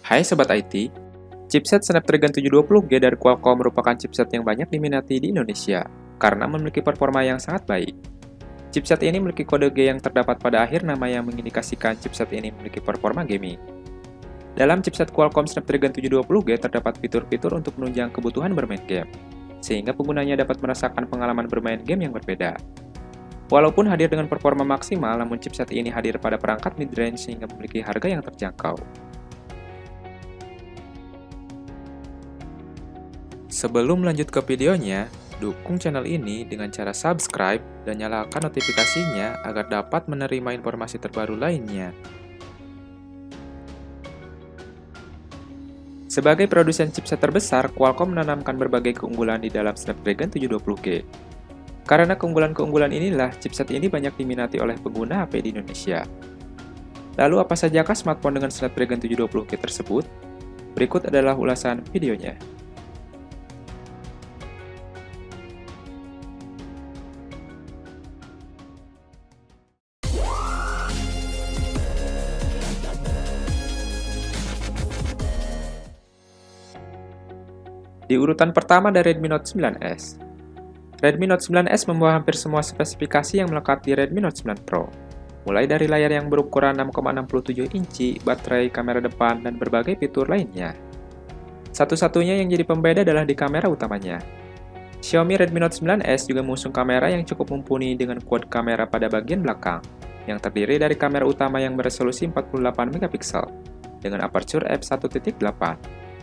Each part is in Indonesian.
Hai Sobat IT, chipset Snapdragon 720G dari Qualcomm merupakan chipset yang banyak diminati di Indonesia karena memiliki performa yang sangat baik. Chipset ini memiliki kode G yang terdapat pada akhir nama yang mengindikasikan chipset ini memiliki performa gaming. Dalam chipset Qualcomm Snapdragon 720G terdapat fitur-fitur untuk menunjang kebutuhan bermain game, sehingga penggunanya dapat merasakan pengalaman bermain game yang berbeda. Walaupun hadir dengan performa maksimal, namun chipset ini hadir pada perangkat mid-range sehingga memiliki harga yang terjangkau. Sebelum lanjut ke videonya, dukung channel ini dengan cara subscribe dan nyalakan notifikasinya agar dapat menerima informasi terbaru lainnya. Sebagai produsen chipset terbesar, Qualcomm menanamkan berbagai keunggulan di dalam Snapdragon 720G. Karena keunggulan-keunggulan inilah, chipset ini banyak diminati oleh pengguna HP di Indonesia. Lalu apa sajakah smartphone dengan Snapdragon 720G tersebut? Berikut adalah ulasan videonya. Di urutan pertama ada Redmi Note 9S. Redmi Note 9S membawa hampir semua spesifikasi yang melekat di Redmi Note 9 Pro. Mulai dari layar yang berukuran 6,67 inci, baterai, kamera depan, dan berbagai fitur lainnya. Satu-satunya yang jadi pembeda adalah di kamera utamanya. Xiaomi Redmi Note 9S juga mengusung kamera yang cukup mumpuni dengan quad kamera pada bagian belakang, yang terdiri dari kamera utama yang beresolusi 48 megapiksel dengan aperture f1.8,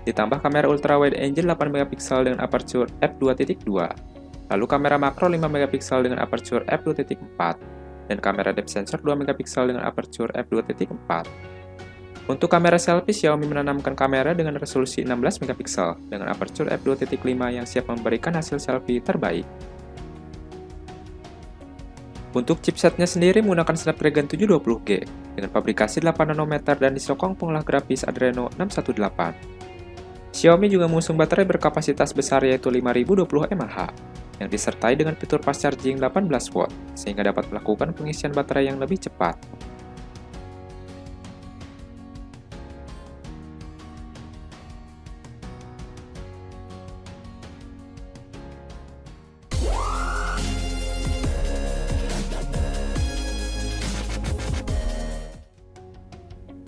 ditambah kamera ultrawide angle 8 megapiksel dengan aperture f2.2, lalu kamera makro 5 megapiksel dengan aperture f2.4, dan kamera depth sensor 2 megapiksel dengan aperture f2.4. Untuk kamera selfie, Xiaomi menanamkan kamera dengan resolusi 16 megapiksel dengan aperture f2.5 yang siap memberikan hasil selfie terbaik. Untuk chipsetnya sendiri menggunakan Snapdragon 720G dengan pabrikasi 8 nanometer dan disokong pengolah grafis Adreno 618. Xiaomi juga mengusung baterai berkapasitas besar yaitu 5020 mAh yang disertai dengan fitur fast charging 18 watt sehingga dapat melakukan pengisian baterai yang lebih cepat.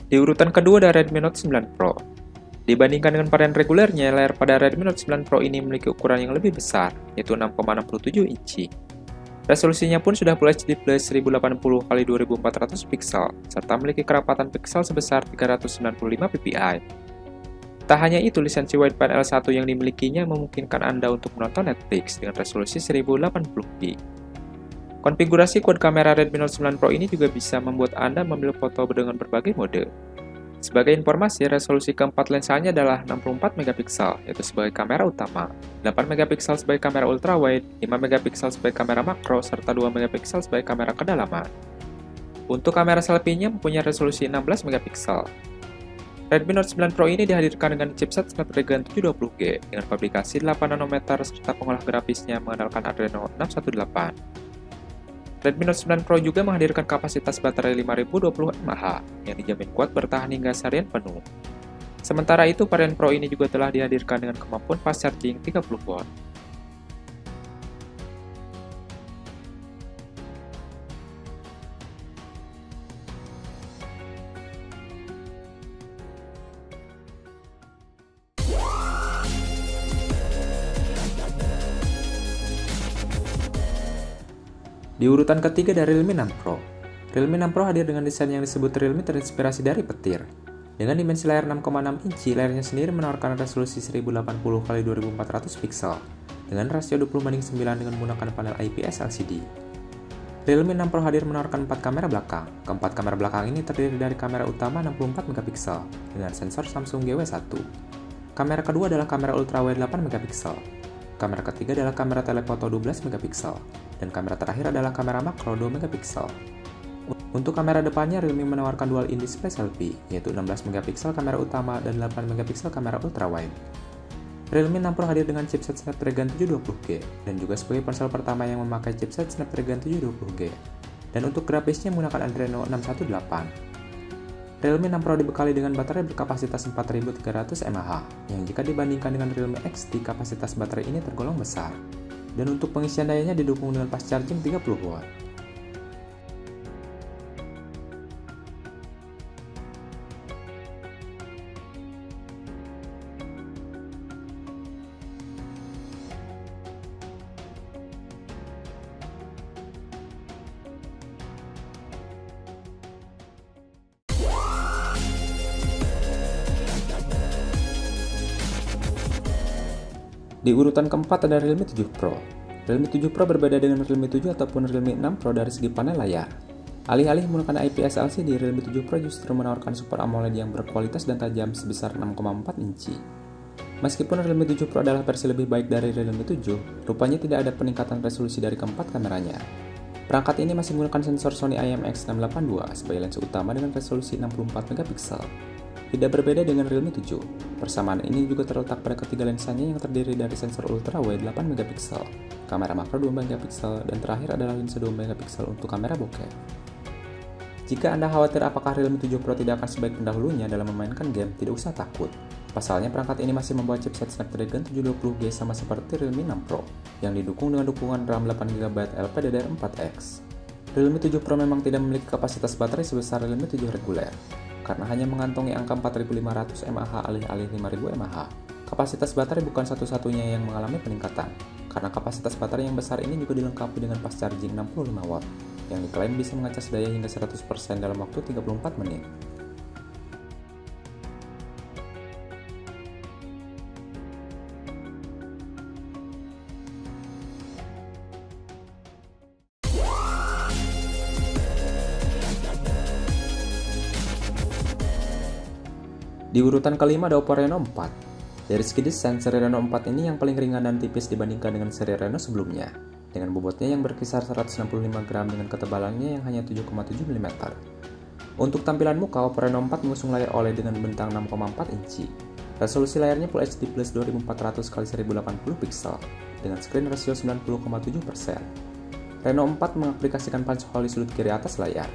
Di urutan kedua ada Redmi Note 9 Pro. Dibandingkan dengan varian regulernya, layar pada Redmi Note 9 Pro ini memiliki ukuran yang lebih besar, yaitu 6,67 inci. Resolusinya pun sudah Full HD Plus 1080x2400 pixel, serta memiliki kerapatan pixel sebesar 395 ppi. Tak hanya itu, lisensi wideband L1 yang dimilikinya memungkinkan Anda untuk menonton Netflix dengan resolusi 1080p. Konfigurasi quad kamera Redmi Note 9 Pro ini juga bisa membuat Anda mengambil foto dengan berbagai mode. Sebagai informasi, resolusi keempat lensanya adalah 64 megapiksel, yaitu sebagai kamera utama, 8 megapiksel sebagai kamera ultrawide, 5 megapiksel sebagai kamera makro, serta 2 megapiksel sebagai kamera kedalaman. Untuk kamera selfie-nya mempunyai resolusi 16 megapiksel. Redmi Note 9 Pro ini dihadirkan dengan chipset Snapdragon 720G dengan pabrikasi 8 nanometer serta pengolah grafisnya mengandalkan Adreno 618. Redmi Note 9 Pro juga menghadirkan kapasitas baterai 5020 mAh yang dijamin kuat bertahan hingga seharian penuh. Sementara itu, varian Pro ini juga telah dihadirkan dengan kemampuan fast charging 30 watt. Di urutan ketiga ada Realme 6 Pro. Realme 6 Pro hadir dengan desain yang disebut Realme terinspirasi dari petir. Dengan dimensi layar 6,6 inci, layarnya sendiri menawarkan resolusi 1080x2400 pixel dengan rasio 20:9 dengan menggunakan panel IPS LCD. Realme 6 Pro hadir menawarkan 4 kamera belakang. Keempat kamera belakang ini terdiri dari kamera utama 64 megapiksel dengan sensor Samsung GW1. Kamera kedua adalah kamera ultrawide 8 megapiksel. Kamera ketiga adalah kamera telefoto 12 megapiksel, dan kamera terakhir adalah kamera makro 2 megapiksel. Untuk kamera depannya, Realme menawarkan dual in display selfie, yaitu 16 megapiksel kamera utama dan 8 megapiksel kamera ultrawide. Realme 6 Pro hadir dengan chipset Snapdragon 720G, dan juga sebagai ponsel pertama yang memakai chipset Snapdragon 720G. Dan untuk grafisnya menggunakan Adreno 618. Realme 6 Pro dibekali dengan baterai berkapasitas 4300 mAh, yang jika dibandingkan dengan Realme X3 kapasitas baterai ini tergolong besar. Dan untuk pengisian dayanya didukung dengan fast charging 30W. Di urutan keempat ada Realme 7 Pro. Realme 7 Pro berbeda dengan Realme 7 ataupun Realme 6 Pro dari segi panel layar. Alih-alih menggunakan IPS LCD, Realme 7 Pro justru menawarkan Super AMOLED yang berkualitas dan tajam sebesar 6,4 inci. Meskipun Realme 7 Pro adalah versi lebih baik dari Realme 7, rupanya tidak ada peningkatan resolusi dari keempat kameranya. Perangkat ini masih menggunakan sensor Sony IMX682 sebagai lensa utama dengan resolusi 64 megapiksel. Tidak berbeda dengan Realme 7, persamaan ini juga terletak pada ketiga lensanya yang terdiri dari sensor ultrawide 8 megapiksel, kamera makro 2 megapiksel, dan terakhir adalah lensa 2 megapiksel untuk kamera bokeh. Jika Anda khawatir apakah Realme 7 Pro tidak akan sebaik pendahulunya dalam memainkan game, tidak usah takut. Pasalnya perangkat ini masih membawa chipset Snapdragon 720G sama seperti Realme 6 Pro, yang didukung dengan dukungan RAM 8GB LPDDR4X. Realme 7 Pro memang tidak memiliki kapasitas baterai sebesar Realme 7 reguler, karena hanya mengantongi angka 4500 mAh alih-alih 5000 mAh. Kapasitas baterai bukan satu-satunya yang mengalami peningkatan, karena kapasitas baterai yang besar ini juga dilengkapi dengan fast charging 65W, yang diklaim bisa mengecas daya hingga 100% dalam waktu 34 menit. Di urutan kelima ada Oppo Reno 4. Dari segi desain, seri Reno 4 ini yang paling ringan dan tipis dibandingkan dengan seri Reno sebelumnya, dengan bobotnya yang berkisar 165 gram dengan ketebalannya yang hanya 7,7 mm. Untuk tampilan muka, Oppo Reno 4 mengusung layar OLED dengan bentang 6,4 inci. Resolusi layarnya Full HD Plus 2400x1080 pixel dengan screen ratio 90,7%. Reno 4 mengaplikasikan punch hole di sudut kiri atas layar.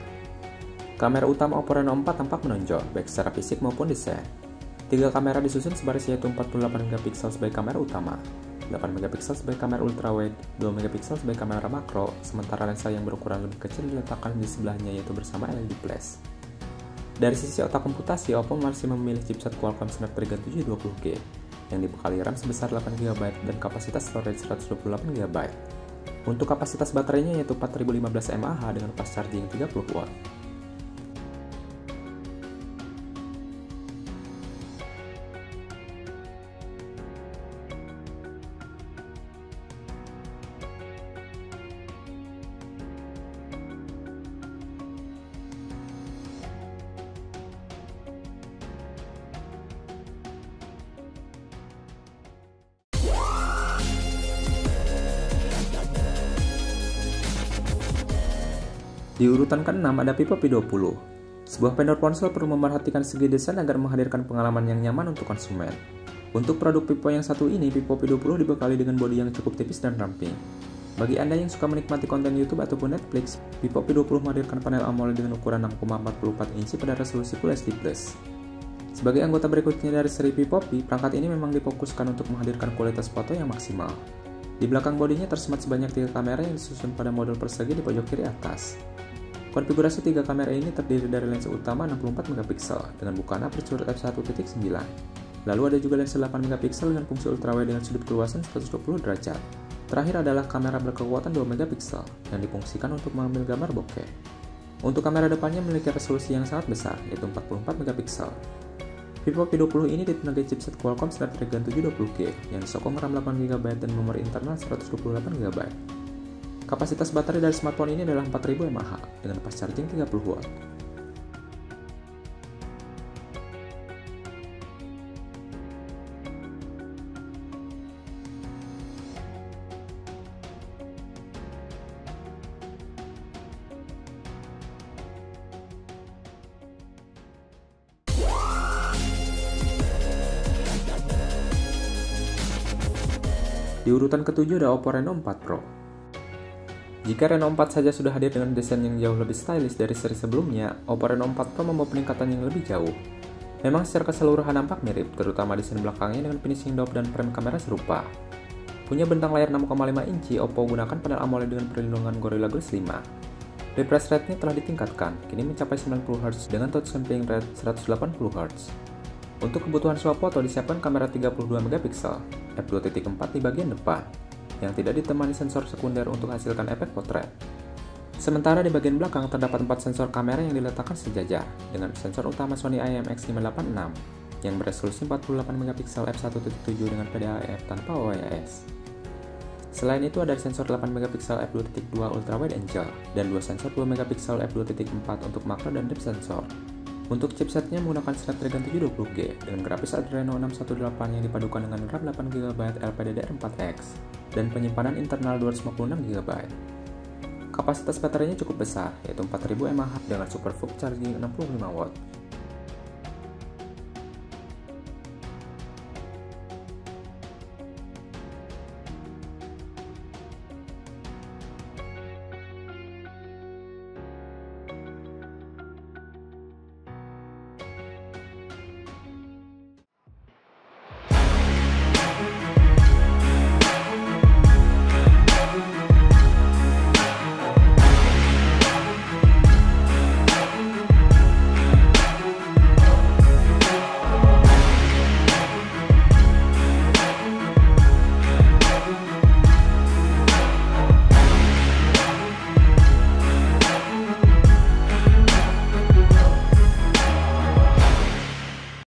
Kamera utama Oppo Reno 4 tampak menonjol, baik secara fisik maupun desain. 3 kamera disusun sebaris yaitu 48MP sebagai kamera utama, 8MP sebagai kamera ultrawide, 2MP sebagai kamera makro, sementara lensa yang berukuran lebih kecil diletakkan di sebelahnya yaitu bersama LED flash. Dari sisi otak komputasi, Oppo masih memilih chipset Qualcomm Snapdragon 720G yang dibekali RAM sebesar 8GB dan kapasitas storage 128GB. Untuk kapasitas baterainya yaitu 4015 mAh dengan fast charging 30W. Di urutan ke-6 ada Vivo P20. Sebuah vendor ponsel perlu memperhatikan segi desain agar menghadirkan pengalaman yang nyaman untuk konsumen. Untuk produk Vivo yang satu ini, Vivo P20 dibekali dengan bodi yang cukup tipis dan ramping. Bagi Anda yang suka menikmati konten YouTube ataupun Netflix, Vivo P20 menghadirkan panel AMOLED dengan ukuran 6,44 inci pada resolusi Full HD+. Sebagai anggota berikutnya dari seri Vivo P, perangkat ini memang difokuskan untuk menghadirkan kualitas foto yang maksimal. Di belakang bodinya tersemat sebanyak 3 kamera yang disusun pada model persegi di pojok kiri atas. Konfigurasi 3 kamera ini terdiri dari lensa utama 64MP dengan bukaan aperture f1.9. Lalu ada juga lensa 8MP dengan fungsi ultrawide dengan sudut keluasan 120 derajat. Terakhir adalah kamera berkekuatan 2MP yang difungsikan untuk mengambil gambar bokeh. Untuk kamera depannya memiliki resolusi yang sangat besar, yaitu 44MP. Vivo P20 ini ditenagai chipset Qualcomm Snapdragon 720G yang disokong RAM 8GB dan memori internal 128GB. Kapasitas baterai dari smartphone ini adalah 4000 mAh dengan fast charging 30W. Di urutan ke-7 ada Oppo Reno 4 Pro. Jika Reno 4 saja sudah hadir dengan desain yang jauh lebih stylish dari seri sebelumnya, Oppo Reno 4 Pro membawa peningkatan yang lebih jauh. Memang secara keseluruhan nampak mirip, terutama desain belakangnya dengan finishing dop dan frame kamera serupa. Punya bentang layar 6,5 inci, Oppo gunakan panel AMOLED dengan perlindungan Gorilla Glass 5. Refresh rate-nya telah ditingkatkan, kini mencapai 90Hz dengan touch sampling rate 180Hz. Untuk kebutuhan swafoto disiapkan kamera 32MP f2.4 di bagian depan, yang tidak ditemani sensor sekunder untuk hasilkan efek potret. Sementara di bagian belakang terdapat 4 sensor kamera yang diletakkan sejajar, dengan sensor utama Sony IMX586 yang beresolusi 48MP f1.7 dengan PDAF tanpa OIS. Selain itu ada sensor 8MP f2.2 ultra wide angle dan 2 sensor 2MP f2.4 untuk makro dan depth sensor. Untuk chipsetnya menggunakan Snapdragon 720G dengan grafis Adreno 618 yang dipadukan dengan RAM 8GB LPDDR4X dan penyimpanan internal 256GB. Kapasitas baterainya cukup besar, yaitu 4000 mAh dengan super fast charging 65W.